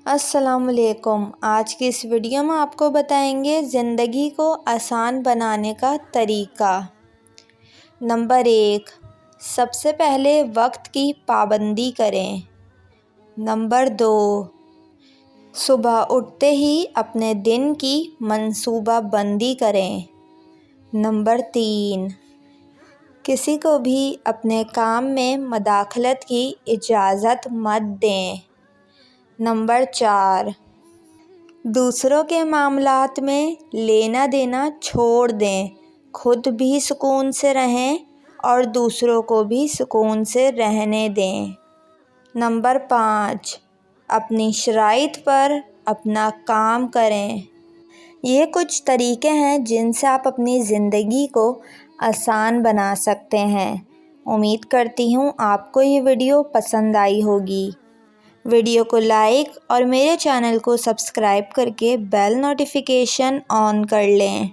السلام علیکم۔ آج کی اس ویڈیو میں آپ کو بتائیں گے زندگی کو آسان بنانے کا طریقہ۔ نمبر 1، سب سے پہلے وقت کی پابندی کریں۔ نمبر 2، صبح اٹھتے ہی اپنے دن کی منصوبہ بندی کریں۔ نمبر 3، کسی کو بھی اپنے کام میں مداخلت کی اجازت مت دیں۔ نمبر 4، دوسروں کے معاملات میں لینا دینا چھوڑ دیں، خود بھی سکون سے رہیں اور دوسروں کو بھی سکون سے رہنے دیں۔ نمبر 5، اپنی شرائط پر اپنا کام کریں۔ یہ کچھ طریقے ہیں جن سے آپ اپنی زندگی کو آسان بنا سکتے ہیں۔ امید کرتی ہوں آپ کو یہ ویڈیو پسند آئی ہوگی۔ ویڈیو کو لائک اور میرے چینل کو سبسکرائب کر کے بیل نوٹیفیکیشن آن کر لیں۔